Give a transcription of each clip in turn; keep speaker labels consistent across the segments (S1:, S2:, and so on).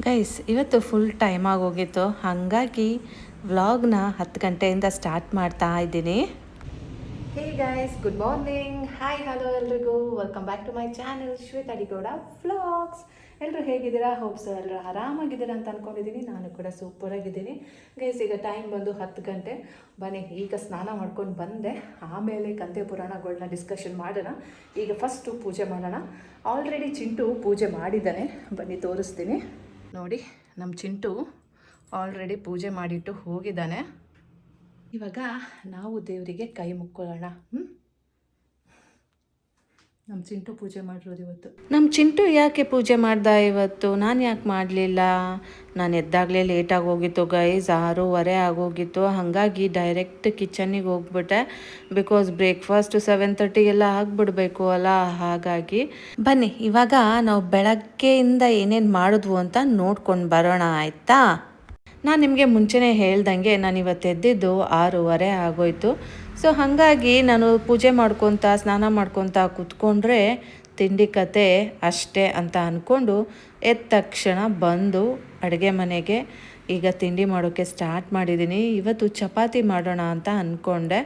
S1: Guys ಇವತ್ತು full time ಆಗೋಗಿತ್ತು, ಹಾಗಾಗಿ ವ್ಲಾಗ್ನ 10 ಗಂಟೆಯಿಂದ ಸ್ಟಾರ್ಟ್ ಮಾಡ್ತಾ ಇದ್ದೀನಿ. Hey guys, good morning, hi hello ಎಲ್ರಿಗೂ, welcome back to my channel Shweta Adigowda vlogs. ಎಲ್ಲರೂ ಹೇಗಿದ್ದೀರಾ? ಹೋಪ್ಸ್ ಎಲ್ಲರೂ ಆರಾಮಾಗಿದ್ದೀರಾ ಅಂತ ಅಂದ್ಕೊಂಡಿದ್ದೀನಿ. ನಾನು ಕೂಡ ಸೂಪರಾಗಿದ್ದೀನಿ ಗೈಸ್. ಈಗ ಟೈಮ್ ಬಂದು 10 ಗಂಟೆ. ಬನ್ನಿ, ಈಗ ಸ್ನಾನ ಮಾಡ್ಕೊಂಡು ಬಂದೆ. ಆಮೇಲೆ ಕಂತೆ ಪುರಾಣಗಳನ್ನ ಡಿಸ್ಕಷನ್ ಮಾಡೋಣ. ಈಗ ಫಸ್ಟು ಪೂಜೆ ಮಾಡೋಣ. ಆಲ್ರೆಡಿ ಚಿಂಟು ಪೂಜೆ ಮಾಡಿದ್ದಾನೆ, ಬನ್ನಿ ತೋರಿಸ್ತೀನಿ. ನೋಡಿ, ನಮ್ಮ ಚಿಂಟು ಆಲ್ರೆಡಿ ಪೂಜೆ ಮಾಡಿಟ್ಟು ಹೋಗಿದ್ದಾನೆ. ಇವಾಗ ನಾವು ದೇವರಿಗೆ ಕೈ ಮುಕ್ಕೊಳ್ಳೋಣ. ನಮ್ಮ ಚಿಂಟು ಪೂಜೆ ಮಾಡಿರೋದು ಇವತ್ತು. ನಮ್ಮ ಚಿಂಟು ಯಾಕೆ ಪೂಜೆ ಮಾಡ್ದ ಇವತ್ತು? ನಾನು ಯಾಕೆ ಮಾಡಲಿಲ್ಲ? ನಾನು ಎದ್ದಾಗಲೇ ಲೇಟಾಗಿ ಹೋಗಿತ್ತು ಗೈಸ್, 6:30 ಆಗೋಗಿತ್ತು. ಹಾಗಾಗಿ ಡೈರೆಕ್ಟ್ ಕಿಚನ್ನಿಗೆ ಹೋಗ್ಬಿಟ್ಟೆ. ಬಿಕಾಸ್ ಬ್ರೇಕ್ಫಾಸ್ಟ್ 7:30 ಆಗಿಬಿಡ್ಬೇಕು ಅಲ್ಲ. ಹಾಗಾಗಿ ಬನ್ನಿ ಇವಾಗ ನಾವು ಬೆಳಗ್ಗೆಯಿಂದ ಏನೇನು ಮಾಡಿದ್ವು ಅಂತ ನೋಡ್ಕೊಂಡು ಬರೋಣ, ಆಯಿತಾ? ನಾನು ನಿಮಗೆ ಮುಂಚೆನೇ ಹೇಳ್ದಂಗೆ ನಾನು ಇವತ್ತು ಎದ್ದಿದ್ದು 6:30 ಆಗೋಯ್ತು. ಸೊ ಹಾಗಾಗಿ ನಾನು ಪೂಜೆ ಮಾಡ್ಕೊತ ಸ್ನಾನ ಮಾಡ್ಕೊತ ಕೂತ್ಕೊಂಡ್ರೆ ತಿಂಡಿ ಕತೆ ಅಷ್ಟೇ ಅಂತ ಅಂದ್ಕೊಂಡು ಎದ್ದ ತಕ್ಷಣ ಬಂದು ಅಡುಗೆ ಮನೆಗೆ ಈಗ ತಿಂಡಿ ಮಾಡೋಕ್ಕೆ ಸ್ಟಾರ್ಟ್ ಮಾಡಿದ್ದೀನಿ. ಇವತ್ತು ಚಪಾತಿ ಮಾಡೋಣ ಅಂತ ಅಂದ್ಕೊಂಡೆ.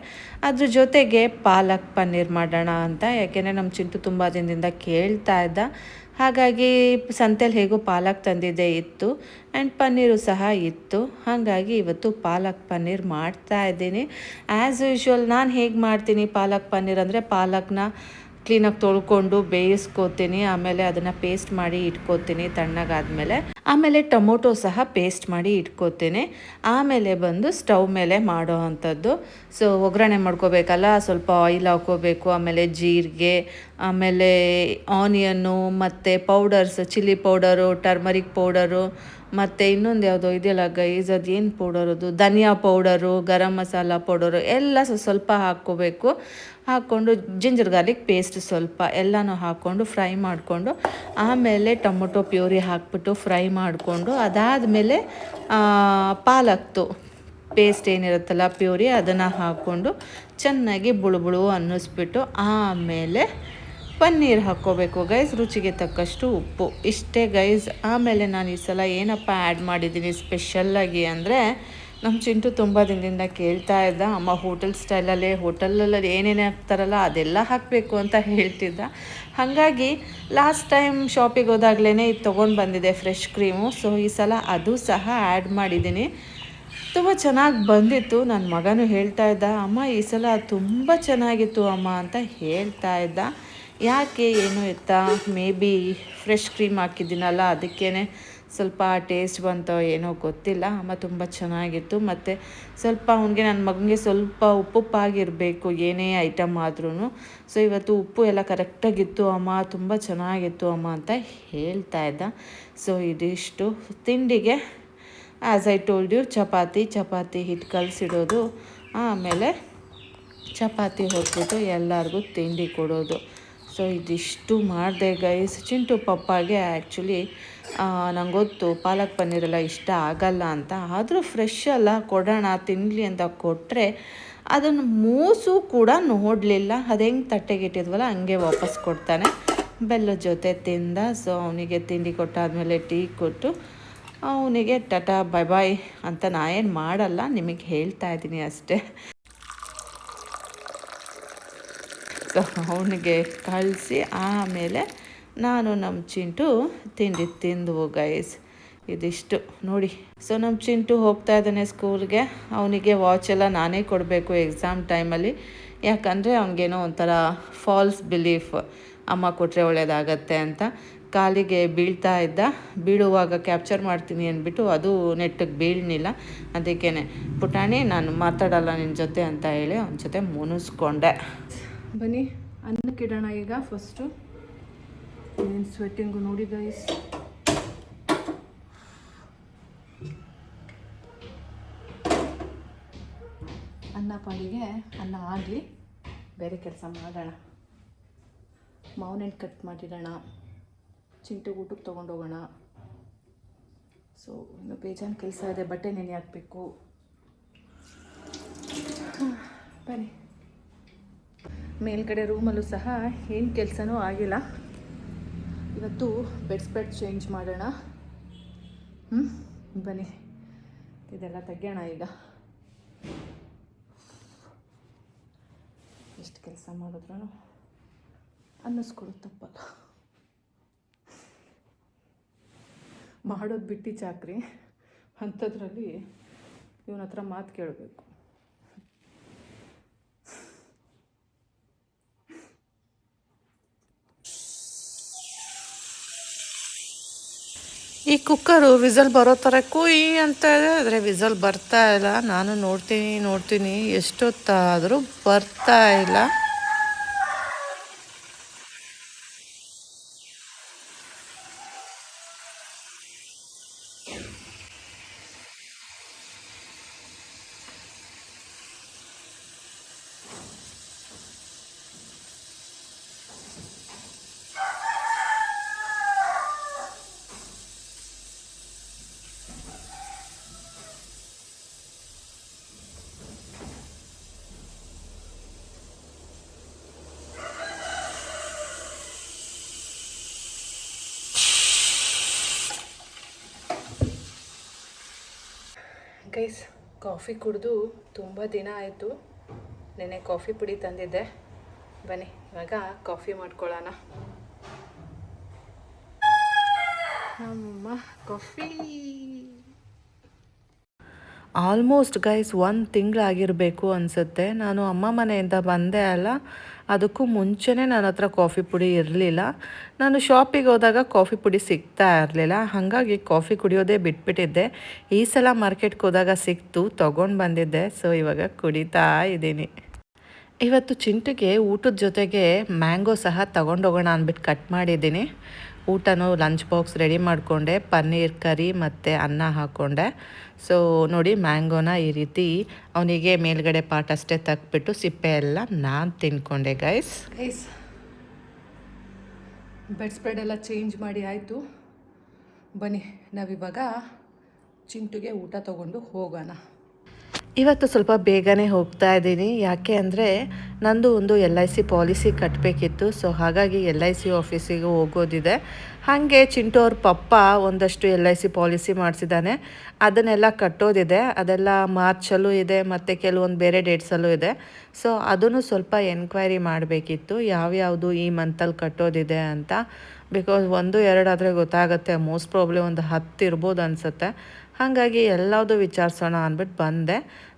S1: ಅದ್ರ ಜೊತೆಗೆ ಪಾಲಕ್ ಪನ್ನೀರ್ ಮಾಡೋಣ ಅಂತ, ಯಾಕೆಂದರೆ ನಮ್ಮ ಚಿಂಟು ತುಂಬ ದಿನದಿಂದ ಕೇಳ್ತಾ ಇದ್ದ. ಹಾಗಾಗಿ ಸಂತೆಲಿ ಹೇಗೂ ಪಾಲಕ್ ತಂದಿದ್ದೇ ಇತ್ತು ಆ್ಯಂಡ್ ಪನ್ನೀರು ಸಹ ಇತ್ತು. ಹಾಗಾಗಿ ಇವತ್ತು ಪಾಲಕ್ ಪನ್ನೀರ್ ಮಾಡ್ತಾ ಇದ್ದೀನಿ. ಆ್ಯಸ್ ಯೂಶ್ವಲ್ ನಾನು ಹೇಗೆ ಮಾಡ್ತೀನಿ ಪಾಲಕ್ ಪನ್ನೀರ್ ಅಂದರೆ, ಪಾಲಕ್ನ ಕ್ಲೀನಾಗಿ ತೊಳ್ಕೊಂಡು ಬೇಯಿಸ್ಕೋತೀನಿ. ಆಮೇಲೆ ಅದನ್ನು ಪೇಸ್ಟ್ ಮಾಡಿ ಇಟ್ಕೋತೀನಿ ತಣ್ಣಗಾದ್ಮೇಲೆ. ಆಮೇಲೆ ಟೊಮೊಟೊ ಸಹ ಪೇಸ್ಟ್ ಮಾಡಿ ಇಟ್ಕೋತೀನಿ. ಆಮೇಲೆ ಬಂದು ಸ್ಟವ್ ಮೇಲೆ ಮಾಡೋ ಅಂಥದ್ದು. ಸೊ ಒಗ್ಗರಣೆ ಮಾಡ್ಕೋಬೇಕಲ್ಲ, ಸ್ವಲ್ಪ ಆಯಿಲ್ ಹಾಕ್ಕೋಬೇಕು, ಆಮೇಲೆ ಜೀರಿಗೆ, ಆಮೇಲೆ ಆನಿಯನ್ನು, ಮತ್ತು powders, chilli powder, turmeric powder, ಮತ್ತು ಇನ್ನೊಂದು ಯಾವುದೋ ಇದೆಯಲ್ಲ ಗೈಸ್, ಅದೇನು ಪೌಡರದು, ಧನಿಯಾ ಪೌಡರು, ಗರಂ ಮಸಾಲ ಪೌಡರು ಎಲ್ಲ ಸ್ವಲ್ಪ ಹಾಕ್ಕೋಬೇಕು. ಹಾಕ್ಕೊಂಡು ಜಿಂಜರ್ ಗಾರ್ಲಿಕ್ ಪೇಸ್ಟ್ ಸ್ವಲ್ಪ ಎಲ್ಲನೂ ಹಾಕ್ಕೊಂಡು ಫ್ರೈ ಮಾಡಿಕೊಂಡು, ಆಮೇಲೆ ಟೊಮೊಟೊ ಪ್ಯೂರಿ ಹಾಕ್ಬಿಟ್ಟು ಫ್ರೈ ಮಾಡಿಕೊಂಡು, ಅದಾದಮೇಲೆ ಪಾಲಕ್ದು ಪೇಸ್ಟ್ ಏನಿರುತ್ತಲ್ಲ ಪ್ಯೂರಿ, ಅದನ್ನು ಹಾಕ್ಕೊಂಡು ಚೆನ್ನಾಗಿ ಬುಳುಬುಳು ಅನ್ನಿಸ್ಬಿಟ್ಟು ಆಮೇಲೆ ಪನ್ನೀರ್ ಹಾಕ್ಕೋಬೇಕು ಗೈಸ್. ರುಚಿಗೆ ತಕ್ಕಷ್ಟು ಉಪ್ಪು, ಇಷ್ಟೇ ಗೈಸ್. ಆಮೇಲೆ ನಾನು ಈ ಸಲ ಏನಪ್ಪ ಆ್ಯಡ್ ಮಾಡಿದ್ದೀನಿ ಸ್ಪೆಷಲ್ಲಾಗಿ ಅಂದರೆ, ನಮ್ಮ ಚಿಂಟು ತುಂಬ ದಿನದಿಂದ ಕೇಳ್ತಾ ಇದ್ದ, ಅಮ್ಮ ಹೋಟೆಲಲ್ಲಿ ಏನೇನು ಹಾಕ್ತಾರಲ್ಲ ಅದೆಲ್ಲ ಹಾಕಬೇಕು ಅಂತ ಹೇಳ್ತಿದ್ದ. ಹಾಗಾಗಿ ಲಾಸ್ಟ್ ಟೈಮ್ ಶಾಪಿಗೆ ಹೋದಾಗಲೇ ಇದು ತೊಗೊಂಡು ಬಂದಿದೆ ಫ್ರೆಶ್ ಕ್ರೀಮು. ಸೊ ಈ ಸಲ ಅದು ಸಹ ಆ್ಯಡ್ ಮಾಡಿದ್ದೀನಿ. ತುಂಬ ಚೆನ್ನಾಗಿ ಬಂದಿತ್ತು. ನನ್ನ ಮಗನೂ ಹೇಳ್ತಾ ಇದ್ದ, ಅಮ್ಮ ಈ ಸಲ ತುಂಬ ಚೆನ್ನಾಗಿತ್ತು ಅಮ್ಮ ಅಂತ ಹೇಳ್ತಾ ಇದ್ದ. ಯಾಕೆ ಏನು ಎತ್ತಾ, ಮೇ ಬಿ ಫ್ರೆಶ್ ಕ್ರೀಮ್ ಹಾಕಿದ್ದೀನಲ್ಲ ಅದಕ್ಕೇ ಸ್ವಲ್ಪ ಟೇಸ್ಟ್ ಬಂತೋ ಏನೋ ಗೊತ್ತಿಲ್ಲ. ಅಮ್ಮ ತುಂಬ ಚೆನ್ನಾಗಿತ್ತು. ಮತ್ತು ಸ್ವಲ್ಪ ಅವನಿಗೆ, ನನ್ನ ಮಗನಿಗೆ ಸ್ವಲ್ಪ ಉಪ್ಪುಪ್ಪಾಗಿರಬೇಕು ಏನೇ ಐಟಮ್ ಆದ್ರೂ. ಸೊ ಇವತ್ತು ಉಪ್ಪು ಎಲ್ಲ ಕರೆಕ್ಟಾಗಿತ್ತು ಅಮ್ಮ, ತುಂಬ ಚೆನ್ನಾಗಿತ್ತು ಅಮ್ಮ ಅಂತ ಹೇಳ್ತಾ ಇದ್ದ. ಸೊ ಇದಿಷ್ಟು ತಿಂಡಿಗೆ. ಆ್ಯಸ್ ಐ ಟೋಲ್ಡ್ ಯು, ಚಪಾತಿ ಹಿಟ್ಟು ಕಲಸಿಡೋದು, ಆಮೇಲೆ ಚಪಾತಿ ಹೊತ್ಬಿಟ್ಟು ಎಲ್ಲರಿಗೂ ತಿಂಡಿ ಕೊಡೋದು. ಸೊ ಇದಿಷ್ಟು ಮಾಡಿದೆ ಗೈಸ್. ಚಿಂಟು ಪಪ್ಪಾಗೆ ಆ್ಯಕ್ಚುಲಿ ನಂಗೆ ಗೊತ್ತು ಪಾಲಕ್ ಪನ್ನೀರೆಲ್ಲ ಇಷ್ಟ ಆಗಲ್ಲ ಅಂತ, ಆದರೂ ಫ್ರೆಶ್ ಎಲ್ಲ ಕೊಡೋಣ ತಿನ್ನಲಿ ಅಂತ ಕೊಟ್ಟರೆ ಅದನ್ನು ಮೂಸು ಕೂಡ ನೋಡಲಿಲ್ಲ. ಅದು ಹೆಂಗೆ ತಟ್ಟೆಗೆ ಇಟ್ಟಿದ್ವಲ್ಲ ಹಂಗೆ ವಾಪಸ್ ಕೊಡ್ತಾನೆ. ಬೆಲ್ಲದ ಜೊತೆ ತಿಂದ. ಸೊ ಅವನಿಗೆ ತಿಂಡಿ ಕೊಟ್ಟಾದಮೇಲೆ ಟೀ ಕೊಟ್ಟು ಅವನಿಗೆ ಟಾಟಾ ಬಾಯ್ ಬಾಯ್ ಅಂತ ಏನು ಮಾಡಲ್ಲ, ನಿಮಗೆ ಹೇಳ್ತಾ ಇದ್ದೀನಿ ಅಷ್ಟೇ. ಸೊ ಅವನಿಗೆ ಕಳಿಸಿ ಆಮೇಲೆ ನಾನು ನಮ್ಮ ಚಿಂಟು ತಿಂಡಿ ತಿಂದವು ಗೈಸ್. ಇದಿಷ್ಟು ನೋಡಿ. ಸೊ ನಮ್ಮ ಚಿಂಟು ಹೋಗ್ತಾ ಇದ್ದಾನೆ ಸ್ಕೂಲ್ಗೆ. ಅವನಿಗೆ ವಾಚೆಲ್ಲ ನಾನೇ ಕೊಡಬೇಕು ಎಕ್ಸಾಮ್ ಟೈಮಲ್ಲಿ. ಯಾಕಂದರೆ ಅವನಿಗೇನೋ ಒಂಥರ ಫಾಲ್ಸ್ ಬಿಲೀಫ್, ಅಮ್ಮ ಕೊಟ್ಟರೆ ಒಳ್ಳೆಯದಾಗತ್ತೆ ಅಂತ. ಕಾಲಿಗೆ ಬೀಳ್ತಾ ಇದ್ದ, ಬೀಳುವಾಗ ಕ್ಯಾಪ್ಚರ್ ಮಾಡ್ತೀನಿ ಅಂದ್ಬಿಟ್ಟು ಅದು ನೆಟ್ಟಿಗೆ ಬೀಳಲಿಲ್ಲ. ಅದಕ್ಕೇ ಪುಟಾಣಿ ನಾನು ಮಾತಾಡಲ್ಲ ನಿನ್ನ ಜೊತೆ ಅಂತ ಹೇಳಿ ಅವನ ಜೊತೆ ಮುನಿಸ್ಕೊಂಡೆ. ಬನ್ನಿ ಅನ್ನಕ್ಕಿಡೋಣ ಈಗ. ಫಸ್ಟು ಏನು ಸ್ವೆಟ್ಟಿಂಗು ನೋಡಿ ಗೈಸ್. ಅನ್ನ ಪಾಡಿಗೆ ಅನ್ನ ಆಗಲಿ, ಬೇರೆ ಕೆಲಸ ಮಾಡೋಣ. ಮಾವಿನ ಕಟ್ ಮಾಡಿಡೋಣ, ಚಿಂಟು ಊಟಕ್ಕೆ ತೊಗೊಂಡೋಗೋಣ. ಸೊ ಇನ್ನು ಬೇಜಾನ್ ಕೆಲಸ ಇದೆ, ಬಟ್ಟೆ ನೆನೆ ಹಾಕಬೇಕು. ಬನ್ನಿ. ಮೇಲ್ಗಡೆ ರೂಮಲ್ಲೂ ಸಹ ಏನು ಕೆಲಸನೂ ಆಗಿಲ್ಲ. ಇವತ್ತು ಬೆಡ್ ಚೇಂಜ್ ಮಾಡೋಣ. ಬನ್ನಿ ಇದೆಲ್ಲ ತೆಗೆಯೋಣ ಈಗ. ಎಷ್ಟು ಕೆಲಸ ಮಾಡಿದ್ರೂ ಅನ್ನಿಸ್ಕೊಡುತ್ತಪ್ಪಲ್ಲ. ಮಾಡೋದು ಬಿಟ್ಟು ಚಾಕ್ರಿ ಅಂಥದ್ರಲ್ಲಿ ಇವನ ಹತ್ರ ಮಾತು ಕೇಳಬೇಕು. ಈ ಕುಕ್ಕರು ವಿಸಲ್ ಬರೋ ಥರ ಕುಯ್ ಅಂತ ಇದೆ, ಆದರೆ ವಿಸಲ್ ಬರ್ತಾ ಇಲ್ಲ. ನಾನು ನೋಡ್ತೀನಿ ಎಷ್ಟೊತ್ತಾದರೂ ಬರ್ತಾ ಇಲ್ಲ. ಗೈಸ್, ಕಾಫಿ ಕುಡಿದು ತುಂಬ ದಿನ ಆಯಿತು. ನೆನ್ನೆ ಕಾಫಿ ಪುಡಿ ತಂದಿದ್ದೆ. ಬನ್ನಿ ಇವಾಗ ಕಾಫಿ ಮಾಡ್ಕೊಳ್ಳೋಣ. ಅಮ್ಮ ಕಾಫಿ ಆಲ್ಮೋಸ್ಟ್ ಗೈಸ್ 1 ತಿಂಗಳಾಗಿರಬೇಕು ಅನಿಸುತ್ತೆ. ನಾನು ಅಮ್ಮ ಮನೆಯಿಂದ ಬಂದೆ ಅಲ್ಲ, ಅದಕ್ಕೂ ಮುಂಚೆನೇ ನನ್ನ ಹತ್ರ ಕಾಫಿ ಪುಡಿ ಇರಲಿಲ್ಲ. ನಾನು ಶಾಪಿಗೆ ಹೋದಾಗ ಕಾಫಿ ಪುಡಿ ಸಿಗ್ತಾ ಇರಲಿಲ್ಲ, ಹಾಗಾಗಿ ಕಾಫಿ ಕುಡಿಯೋದೇ ಬಿಟ್ಬಿಟ್ಟಿದ್ದೆ. ಈ ಸಲ ಮಾರ್ಕೆಟ್ಗೆ ಹೋದಾಗ ಸಿಕ್ತು, ತೊಗೊಂಡು ಬಂದಿದ್ದೆ. ಸೊ ಇವಾಗ ಕುಡಿತಾ ಇದ್ದೀನಿ. ಇವತ್ತು ಚಿಂಟಿಗೆ ಊಟದ ಜೊತೆಗೆ ಮ್ಯಾಂಗೋ ಸಹ ತಗೊಂಡೋಗೋಣ ಅಂದ್ಬಿಟ್ಟು ಕಟ್ ಮಾಡಿದ್ದೀನಿ. ಊಟನೂ ಲಂಚ್ ಬಾಕ್ಸ್ ರೆಡಿ ಮಾಡಿಕೊಂಡೆ, ಪನ್ನೀರ್ ಕರಿ ಮತ್ತು ಅನ್ನ ಹಾಕ್ಕೊಂಡೆ. ಸೊ ನೋಡಿ, ಮ್ಯಾಂಗೋನ ಈ ರೀತಿ ಅವನಿಗೆ ಮೇಲ್ಗಡೆ ಪಾರ್ಟ್ ಅಷ್ಟೇ ತೆಗ್ಬಿಟ್ಟು ಸಿಪ್ಪೆ ಎಲ್ಲ ನಾನು ತಿನ್ಕೊಂಡೆ. ಗೈಸ್ ಬೆಡ್ ಸ್ಪ್ರೆಡ್ ಎಲ್ಲ ಚೇಂಜ್ ಮಾಡಿ ಆಯಿತು. ಬನ್ನಿ ನಾವಿವಾಗ ಚಿಂಟುಗೆ ಊಟ ತೊಗೊಂಡು ಹೋಗೋಣ. ಇವತ್ತು ಸ್ವಲ್ಪ ಬೇಗನೆ ಹೋಗ್ತಾ ಇದ್ದೀನಿ. ಯಾಕೆ ಅಂದರೆ ನಂದು ಒಂದು LIC ಪಾಲಿಸಿ ಕಟ್ಟಬೇಕಿತ್ತು. ಸೊ ಹಾಗಾಗಿ LIC ಆಫೀಸಿಗೆ ಹೋಗೋದಿದೆ. ಹಾಗೆ ಚಿಂಟು ಅವ್ರ ಪಪ್ಪ ಒಂದಷ್ಟು LIC ಪಾಲಿಸಿ ಮಾಡಿಸಿದ್ದಾನೆ, ಅದನ್ನೆಲ್ಲ ಕಟ್ಟೋದಿದೆ. ಅದೆಲ್ಲ ಮಾರ್ಚಲ್ಲೂ ಇದೆ ಮತ್ತು ಕೆಲವೊಂದು ಬೇರೆ ಡೇಟ್ಸಲ್ಲೂ ಇದೆ. ಸೊ ಅದನ್ನು ಸ್ವಲ್ಪ ಎನ್ಕ್ವೈರಿ ಮಾಡಬೇಕಿತ್ತು, ಯಾವ್ಯಾವುದು ಈ ಮಂತಲ್ಲಿ ಕಟ್ಟೋದಿದೆ ಅಂತ. ಬಿಕಾಸ್ 1-2 ಆದರೆ ಗೊತ್ತಾಗುತ್ತೆ, ಮೋಸ್ಟ್ ಪ್ರಾಬ್ಲಿ ಒಂದು 10 ಇರ್ಬೋದು ಅನಿಸುತ್ತೆ. ಹಾಗಾಗಿ ಎಲ್ಲದೂ ವಿಚಾರಿಸೋಣ ಅಂದ್ಬಿಟ್ಟು ಬಂದೆ.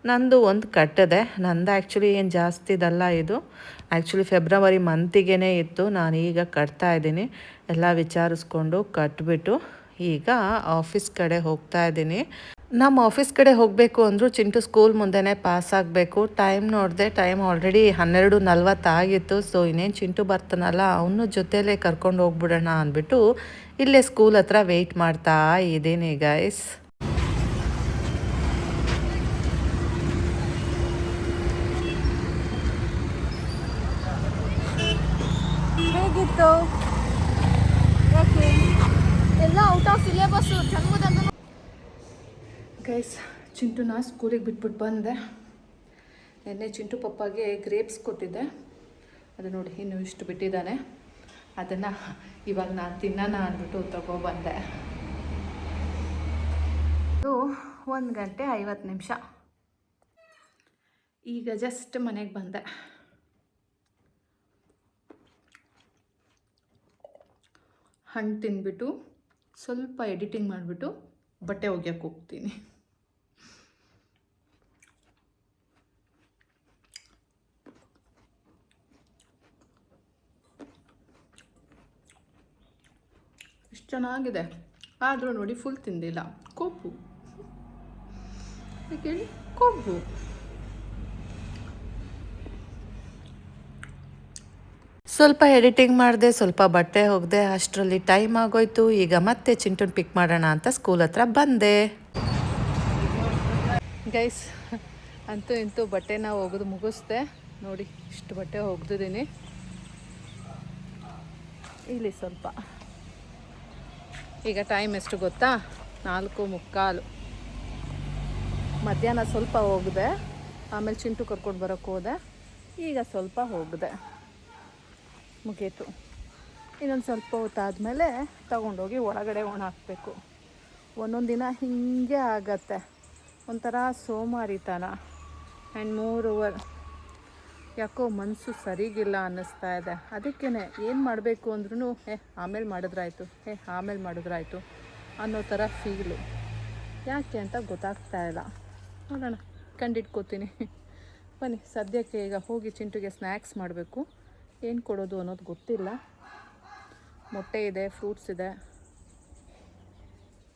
S1: ನಂದು ಒಂದು ಕಟ್ಟಿದೆ. ನಂದು ಆ್ಯಕ್ಚುಲಿ ಏನು ಜಾಸ್ತಿ ಇದಲ್ಲ, ಇದು ಆ್ಯಕ್ಚುಲಿ ಫೆಬ್ರವರಿ ಮಂತಿಗೇ ಇತ್ತು. ನಾನು ಈಗ ಕಟ್ತಾ ಇದ್ದೀನಿ. ಎಲ್ಲ ವಿಚಾರಿಸ್ಕೊಂಡು ಕಟ್ಬಿಟ್ಟು ಈಗ ಆಫೀಸ್ ಕಡೆ ಹೋಗ್ತಾ ಇದ್ದೀನಿ. ನಮ್ಮ ಆಫೀಸ್ ಕಡೆ ಹೋಗಬೇಕು ಅಂದರೂ ಚಿಂಟು ಸ್ಕೂಲ್ ಮುಂದೆನೇ ಪಾಸ್ ಆಗಬೇಕು. ಟೈಮ್ ನೋಡಿದೆ, ಟೈಮ್ ಆಲ್ರೆಡಿ 12:40 ಆಗಿತ್ತು. ಸೊ ಇನ್ನೇನು ಚಿಂಟು ಬರ್ತಾನಲ್ಲ, ಅವನು ಜೊತೆಯಲ್ಲೇ ಕರ್ಕೊಂಡು ಹೋಗ್ಬಿಡೋಣ ಅಂದ್ಬಿಟ್ಟು ಇಲ್ಲೇ ಸ್ಕೂಲ್ ಹತ್ರ ವೆಯ್ಟ್ ಮಾಡ್ತಾ ಇದ್ದೀನಿ. ಗೈಸ್ ಹೇಗಿತ್ತು? ಎಲ್ಲ ಔಟ್ ಆಫ್ ಸಿಲೆಬಸ್ಸು ಜನ್ಮದಂತ. ಗೈಸ್, ಚಿಂಟುನ ಸ್ಕೂಲಿಗೆ ಬಿಟ್ಬಿಟ್ಟು ಬಂದೆ. ನಿನ್ನೆ ಚಿಂಟು ಪಪ್ಪಾಗೆ ಗ್ರೇಪ್ಸ್ ಕೊಟ್ಟಿದ್ದೆ, ಅದು ನೋಡಿ ಇನ್ನೂ ಇಷ್ಟು ಬಿಟ್ಟಿದ್ದಾನೆ. ಅದನ್ನು ಇವಾಗ ನಾನು ತಿನ್ನೋಣ ಅಂದ್ಬಿಟ್ಟು ತಗೊಬಂದೆ. ಅದು 1:50 ಈಗ ಜಸ್ಟ್ ಮನೆಗೆ ಬಂದೆ. ಹಣ್ಣು ತಿಂದ್ಬಿಟ್ಟು ಸ್ವಲ್ಪ ಎಡಿಟಿಂಗ್ ಮಾಡಿಬಿಟ್ಟು ಬಟ್ಟೆ ಒಗ್ಯಕ್ಕೆ ಹೋಗ್ತೀನಿ. ಇಷ್ಟು ಚೆನ್ನಾಗಿದೆ, ಆದರೂ ನೋಡಿ ಫುಲ್ ತಿಂದಿಲ್ಲ. ಕೊಬ್ಬು ಹೇಳಿ, ಕೊಬ್ಬು. ಸ್ವಲ್ಪ ಎಡಿಟಿಂಗ್ ಮಾಡಿದೆ, ಸ್ವಲ್ಪ ಬಟ್ಟೆ ಒಗೆದೆ, ಅಷ್ಟರಲ್ಲಿ ಟೈಮ್ ಆಗೋಯ್ತು. ಈಗ ಮತ್ತೆ ಚಿಂಟುನ ಪಿಕ್ ಮಾಡೋಣ ಅಂತ ಸ್ಕೂಲ್ ಹತ್ರ ಬಂದೆ. ಗೈಸ್, ಅಂತೂ ಇಂತೂ ಬಟ್ಟೆನ ಒಗೆದು ಮುಗಿಸ್ದೆ. ನೋಡಿ ಇಷ್ಟು ಬಟ್ಟೆ ಒಗ್ದಿದ್ದೀನಿ. ಇಲ್ಲಿ ಸ್ವಲ್ಪ, ಈಗ ಟೈಮ್ ಎಷ್ಟು ಗೊತ್ತಾ? 4:45. ಮಧ್ಯಾಹ್ನ ಸ್ವಲ್ಪ ಹೋಗಿದೆ, ಆಮೇಲೆ ಚಿಂಟು ಕರ್ಕೊಂಡು ಬರೋಕ್ಕೆ ಹೋದೆ. ಈಗ ಸ್ವಲ್ಪ ಹೋಗಿದೆ, ಮುಗೀತು. ಇನ್ನೊಂದು ಸ್ವಲ್ಪ ಹೊತ್ತಾದಮೇಲೆ ತಗೊಂಡೋಗಿ ಒಳಗಡೆ ಒಣ ಹಾಕಬೇಕು. ಒಂದೊಂದು ದಿನ ಹೀಗೆ ಆಗತ್ತೆ, ಒಂಥರ ಸೋಮಾರಿತನ. ಆ್ಯಂಡ್ ಮೋರ್ ಓವರ್ ಯಾಕೋ ಮನಸ್ಸು ಸರಿಗಿಲ್ಲ ಅನ್ನಿಸ್ತಾ ಇದೆ. ಅದಕ್ಕೇ ಏನು ಮಾಡಬೇಕು ಅಂದ್ರೂ ಆಮೇಲೆ ಮಾಡಿದ್ರಾಯ್ತು ಅನ್ನೋ ಥರ ಫೀಲು. ಯಾಕೆ ಅಂತ ಗೊತ್ತಾಗ್ತಾ ಇಲ್ಲ. ನೋಡೋಣ, ಕಂಡಿಡ್ಕೋತೀನಿ. ಬನ್ನಿ, ಸದ್ಯಕ್ಕೆ ಈಗ ಹೋಗಿ ಚಿಂಟುಗೆ ಸ್ನ್ಯಾಕ್ಸ್ ಮಾಡಬೇಕು. ಏನು ಕೊಡೋದು ಅನ್ನೋದು ಗೊತ್ತಿಲ್ಲ. ಮೊಟ್ಟೆ ಇದೆ, ಫ್ರೂಟ್ಸ್ ಇದೆ.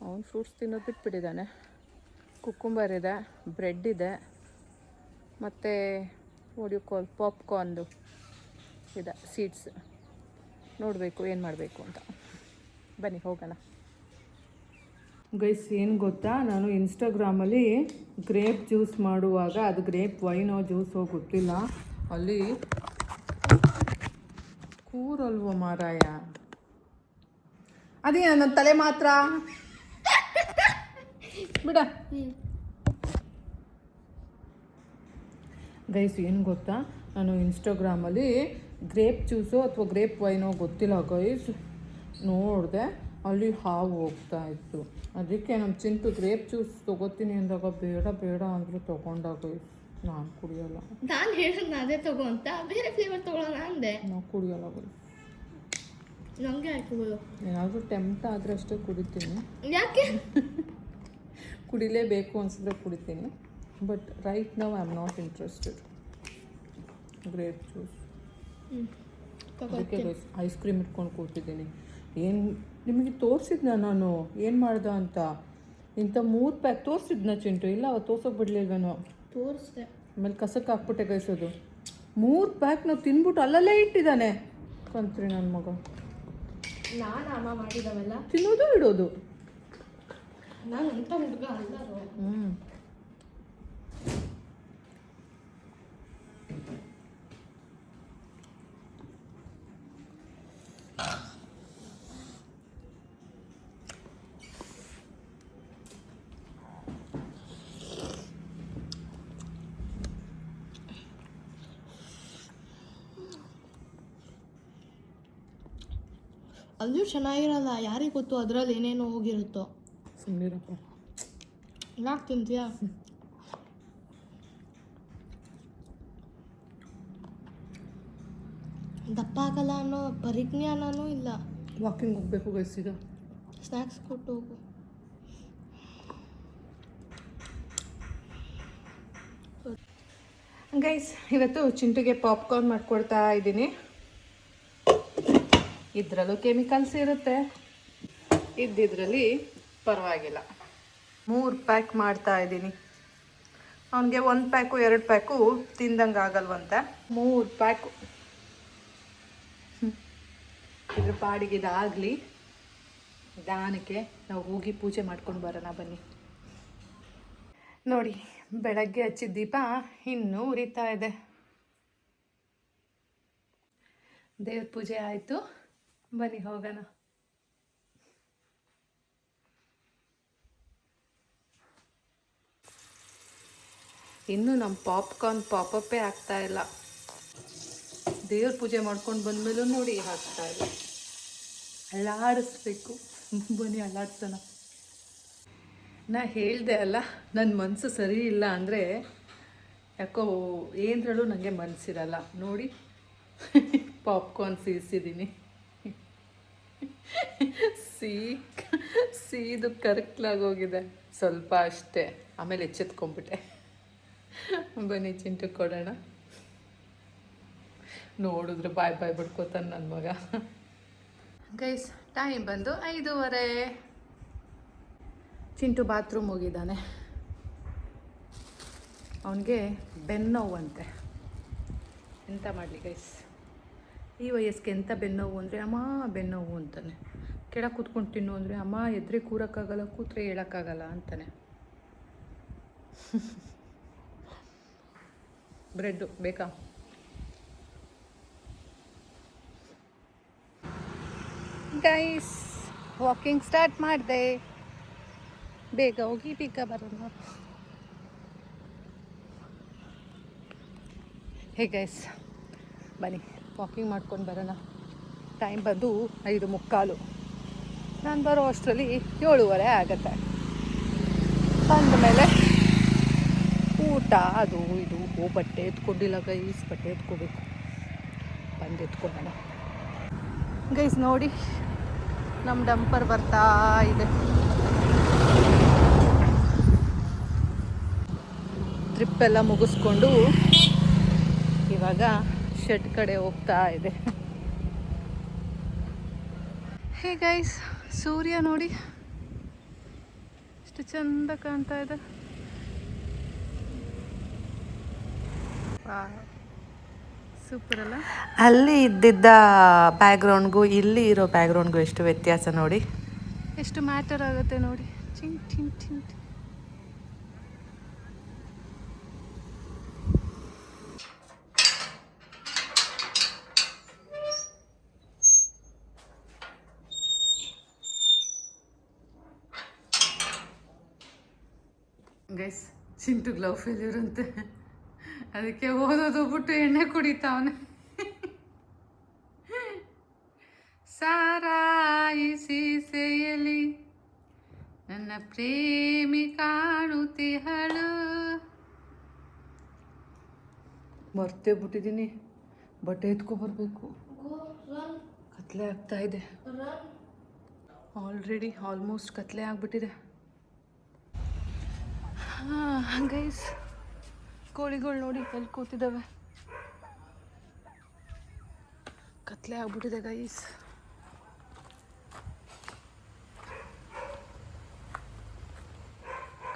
S1: ಅವನು ಫ್ರೂಟ್ಸ್ ತಿನ್ನೋದು ಬಿಟ್ಬಿಟ್ಟಿದ್ದಾನೆ. ಕುಕ್ಕುಂಬರ್ ಇದೆ, ಬ್ರೆಡ್ ಇದೆ, ಮತ್ತು ಪಾಪ್ಕಾರ್ನ್ದು ಇದೆ, ಸೀಡ್ಸ್. ನೋಡಬೇಕು ಏನು ಮಾಡಬೇಕು ಅಂತ. ಬನ್ನಿ ಹೋಗೋಣ. ಗೈಸ್, ಏನು ಗೊತ್ತಾ, ನಾನು ಇನ್ಸ್ಟಾಗ್ರಾಮಲ್ಲಿ ಗ್ರೇಪ್ ಜ್ಯೂಸ್ ಮಾಡುವಾಗ, ಅದು ಗ್ರೇಪ್ ವೈನೋ ಜ್ಯೂಸೋ ಗೊತ್ತಿಲ್ಲ, ಅಲ್ಲಿ ಕೂರಲ್ವೋ ಮಾರಾಯ, ಅದೇ ನನ್ನ ತಲೆ ಮಾತ್ರ ಬಿಡ. ಗೈಸ್, ಏನು ಗೊತ್ತಾ, ನಾನು ಇನ್ಸ್ಟಾಗ್ರಾಮಲ್ಲಿ ಗ್ರೇಪ್ ಜ್ಯೂಸು ಅಥವಾ ಗ್ರೇಪ್ ವೈನೋ ಗೊತ್ತಿಲ್ಲ ಗೈಸ್ ನೋಡಿದೆ, ಅಲ್ಲಿ ಹಾವು ಹೋಗ್ತಾ ಇತ್ತು. ಅದಕ್ಕೆ ನಮ್ಮ ಚಿಂಟು ಗ್ರೇಪ್ ಜ್ಯೂಸ್ ತೊಗೋತೀನಿ ಅಂದಾಗ ಬೇಡ ಅಂದರೂ ತೊಗೊಂಡಾಗ ನಾನು ಕುಡಿಯೋಲ್ಲ.
S2: ನಾನು ಹೇಳಿದ್ನ ಅದೇ ತಗೋ ಅಂತ, ಬೇರೆ ಫ್ಲೇವರ್ ತೊಗೊಳ್ಳೋಣ ಅಂದೆ.
S1: ನಾವು ಕುಡಿಯೋಲ್ಲ ಬರೀ
S2: ನನಗೆ ಹಾಕಿಬೋದು.
S1: ಏನಾದರೂ ಟೆಂಪ್ಟ್ ಆದರೆ ಅಷ್ಟೇ ಕುಡಿತೀನಿ.
S2: ಯಾಕೆ?
S1: ಕುಡಿಲೇಬೇಕು ಅನಿಸಿದ್ರೆ ಕುಡಿತೀನಿ. But right now I am not interested grape juice. ಅದಕ್ಕೆ ಐಸ್ ಕ್ರೀಮ್ ಇಟ್ಕೊಂಡು ಕೂತಿದ್ದೀನಿ. ಏನು ನಿಮಗೆ ತೋರಿಸಿದ್ನ ನಾನು ಏನು ಮಾಡ್ದೆ ಅಂತ? ಇಂಥ 3 ಪ್ಯಾಕ್ ತೋರಿಸಿದ್ನ ಚಿಂಟು? ಇಲ್ಲ, ಅವತ್ತು ತೋರ್ಸೋಕೆ ಬಿಡಲಿಲ್ವೇನೋ.
S2: ತೋರಿಸ್ದೆ,
S1: ಆಮೇಲೆ ಕಸಕ್ಕೆ ಹಾಕ್ಬಿಟ್ಟೆ ಗೈಸೋದು. 3 ಪ್ಯಾಕ್ ನಾವು ತಿನ್ಬಿಟ್ಟು ಅಲ್ಲಲ್ಲೇ ಇಟ್ಟಿದ್ದಾನೆ ಕಂತ್ರಿ ನನ್ನ ಮಗ.
S2: ನಾನು ಅಮ್ಮ ಮಾಡಿದವೆಲ್ಲ
S1: ತಿನ್ನೋದು ಇಡೋದು.
S2: ನಾನು ಅಂತ ಹುಡುಗ ಅಲ್ಲ. ಅಲ್ಲೂ ಚೆನ್ನಾಗಿರಲ್ಲ, ಯಾರಿಗೆ ಗೊತ್ತು ಅದರಲ್ಲಿ ಏನೇನೋ ಹೋಗಿರುತ್ತೋ.
S1: ಸುಮ್ಮನಿರಪ್ಪ.
S2: ಯಾಕೆ ತಿಂತೀಯಾ? ದಪ್ಪ ಆಗಲ್ಲ ಅನ್ನೋ ಪರಿಜ್ಞಾನನೂ ಇಲ್ಲ.
S1: ವಾಕಿಂಗ್ ಹೋಗ್ಬೇಕು ಗೈಸ್, ಈಗ
S2: ಸ್ನ್ಯಾಕ್ಸ್ ಕೊಟ್ಟು ಹೋಗು.
S1: ಗೈಸ್, ಇವತ್ತು ಚಿಂಟುಗೆ ಪಾಪ್ಕಾರ್ನ್ ಮಾಡಿಕೊಡ್ತಾ ಇದ್ದೀನಿ. ಇದರಲ್ಲೂ ಕೆಮಿಕಲ್ಸ್ ಇರುತ್ತೆ, ಇದ್ದಿದ್ರಲ್ಲಿ ಪರವಾಗಿಲ್ಲ. 3 ಪ್ಯಾಕ್ ಮಾಡ್ತಾ ಇದ್ದೀನಿ. ಅವನಿಗೆ 1 ಪ್ಯಾಕು 2 ಪ್ಯಾಕು ತಿಂದಂಗೆ ಆಗಲ್ವಂತೆ. 3 ಪ್ಯಾಕು. ಇದ್ರ ಪಾಡಿಗೆ ಇದಾಗಲಿ, ನಿಧಾನಕ್ಕೆ ನಾವು ಹೋಗಿ ಪೂಜೆ ಮಾಡ್ಕೊಂಡು ಬರೋಣ ಬನ್ನಿ. ನೋಡಿ, ಬೆಳಗ್ಗೆ ಹಚ್ಚಿದ ದೀಪ ಇನ್ನೂ ಉರಿತಾ ಇದೆ. ದೇವ್ರ ಪೂಜೆ ಆಯಿತು, ಬನ್ನಿ ಹೋಗೋಣ. ಇನ್ನೂ ನಮ್ಮ ಪಾಪ್ಕಾರ್ನ್ ಪಾಪಪ್ಪೇ ಆಗ್ತಾ ಇಲ್ಲ. ದೇವ್ರ ಪೂಜೆ ಮಾಡ್ಕೊಂಡು ಬಂದಮೇಲೂ ನೋಡಿ ಆಗ್ತಾ ಇಲ್ಲ. ಅಲ್ಲಾಡಿಸ್ಬೇಕು. ಬನ್ನಿ ಅಲ್ಲಾಡ್ಸೋಣ. ನಾ ಹೇಳಿದೆ ಅಲ್ಲ, ನನ್ನ ಮನಸ್ಸು ಸರಿ ಇಲ್ಲ ಅಂದರೆ ಯಾಕೋ ಏನರಲ್ಲೂ ನನಗೆ ಮನಸ್ಸಿರಲ್ಲ. ನೋಡಿ, ಪಾಪ್ಕಾರ್ನ್ ಸೀಸಿದ್ದೀನಿ. ಸೀದು ಕರ್ಕಲಾಗೋಗಿದೆ ಸ್ವಲ್ಪ ಅಷ್ಟೇ, ಆಮೇಲೆ ಎಚ್ಚೆತ್ಕೊಂಡ್ಬಿಟ್ಟೆ. ಬನ್ನಿ ಚಿಂಟು ಕೊಡೋಣ. ನೋಡಿದ್ರೆ ಬಾಯ್ ಬಿಡ್ಕೋತಾನೆ ನನ್ನ ಮಗ. ಗೈಸ್, ಟೈಮ್ ಬಂದು 5:30. ಚಿಂಟು ಬಾತ್ರೂಮ್ ಹೋಗಿದ್ದಾನೆ. ಅವನಿಗೆ ಬೆನ್ನೋವಂತೆ. ಎಂತ ಮಾಡಲಿ ಗೈಸ್, ಈ ವಯಸ್ಸಿಗೆ ಎಂಥ ಬೆನ್ನೋವು ಅಂದರೆ ಅಮ್ಮ ಬೆನ್ನೋವು ಅಂತಾನೆ. ಕೆಳಗೆ ಕೂತ್ಕೊಂಡು ತಿನ್ನು ಅಂದರೆ ಅಮ್ಮ ಎದ್ರೆ ಕೂರೋಕ್ಕಾಗಲ್ಲ, ಕೂತ್ರೆ ಹೇಳೋಕ್ಕಾಗಲ್ಲ ಅಂತಾನೆ. ಬ್ರೆಡ್ಡು ಬೇಕಾ? ಗೈಸ್, ವಾಕಿಂಗ್ ಸ್ಟಾರ್ಟ್ ಮಾಡಿದೆ. ಬೇಗ ಹೋಗಿ ಬೇಗ ಬರೋಣ. ಹೇ ಗೈಸ್, ಬನ್ನಿ ವಾಕಿಂಗ್ ಮಾಡ್ಕೊಂಡು ಬರೋಣ. ಟೈಮ್ ಬಂದು 5:45. ನಾನು ಬರೋ ಅಷ್ಟರಲ್ಲಿ 7:30 ಆಗುತ್ತೆ. ಅಂದಮೇಲೆ ಊಟ ಅದು ಇದು ಬಟ್ಟೆ ಎತ್ಕೊಂಡಿಲ್ಲ ಗೈಸ್, ಬಟ್ಟೆ ಎತ್ಕೋಬೇಕು. ಬಂದು ಎತ್ಕೊಳ್ಳೋಣ ಗೈಸ್. ನೋಡಿ ನಮ್ಮ ಡಂಪರ್ ಬರ್ತಾ ಇದೆ. ಟ್ರಿಪ್ ಎಲ್ಲ ಮುಗಿಸ್ಕೊಂಡು ಇವಾಗ ಶೆಡ್ ಕಡೆ ಹೋಗ್ತಾ ಇದೆ. ಹೇ ಗೈಸ್, ಸೂರ್ಯ ನೋಡಿ ಎಷ್ಟು ಚಂದ ಕಾಣ್ತಾ ಇದೆ. ಸೂಪರ್ ಅಲ್ಲ? ಅಲ್ಲಿ ಇದ್ದಿದ್ದ ಬ್ಯಾಕ್ಗ್ರೌಂಡ್ಗೂ ಇಲ್ಲಿ ಇರೋ ಬ್ಯಾಕ್ಗ್ರೌಂಡ್ಗೂ ಎಷ್ಟು ವ್ಯತ್ಯಾಸ ನೋಡಿ, ಎಷ್ಟು ಮ್ಯಾಟರ್ ಆಗುತ್ತೆ ನೋಡಿ. ಚಿಂಟ್ ಚಿಂಟ್ ಚಿಂಟ್. ಗೈಸ್, ಚಿಂಟು ಗ್ಲೌ ಫೇಲ್ಯೂರ್ ಅಂತೆ, ಅದಕ್ಕೆ ಓದೋದು ಬಿಟ್ಟು ಎಣ್ಣೆ ಕುಡಿತಾವನೆ. ಸಾರಾಯಿ ಸೀಸೆಯಲ್ಲಿ ನನ್ನ ಪ್ರೇಮಿ ಕಾಣುತ್ತಿಹಳು. ಮರ್ತೇ ಬಿಟ್ಟಿದ್ದೀನಿ, ಬಟ್ಟೆ ಎತ್ಕೊಬರ್ಬೇಕು. ಕತ್ಲೆ ಆಗ್ತಾ ಇದೆ ಆಲ್ರೆಡಿ, ಆಲ್ಮೋಸ್ಟ್ ಕತ್ಲೆ ಆಗ್ಬಿಟ್ಟಿದೆ. ಗೈಸ್, ಕೋಳಿಗಳು ನೋಡಿ ಎಲ್ಲಿ ಕೂತಿದ್ದಾವೆ. ಕತ್ಲೆ ಆಗ್ಬಿಟ್ಟಿದೆ ಗೈಸ್.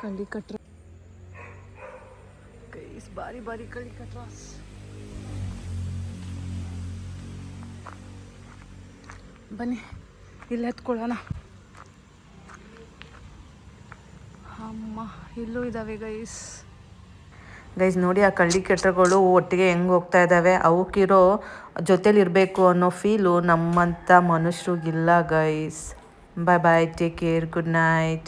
S1: ಕಳ್ಳಿ ಕಟ್ರ ಗೈಸ್, ಬಾರಿ ಬಾರಿ ಕಳ್ಳಿ ಕಟ್ರಾಸ್. ಬನ್ನಿ ಇಲ್ಲಿ ಎತ್ಕೊಳ್ಳೋಣ. ಅಮ್ಮ, ಇಲ್ಲೂ ಇದ್ದಾವೆ ಗೈಸ್. ಗೈಸ್ ನೋಡಿ, ಆ ಕಳ್ಳಿ ಕೆಟ್ರಗಳು ಒಟ್ಟಿಗೆ ಹೆಂಗೆ ಹೋಗ್ತಾ ಇದ್ದಾವೆ. ಅವಕ್ಕಿರೋ ಜೊತೇಲಿ ಇರಬೇಕು ಅನ್ನೋ ಫೀಲು ನಮ್ಮಂಥ ಮನುಷ್ಯರಿಗಿಲ್ಲ ಗೈಸ್. ಬಾಯ್ ಬಾಯ್, ಟೇಕ್ ಕೇರ್, ಗುಡ್ ನೈಟ್.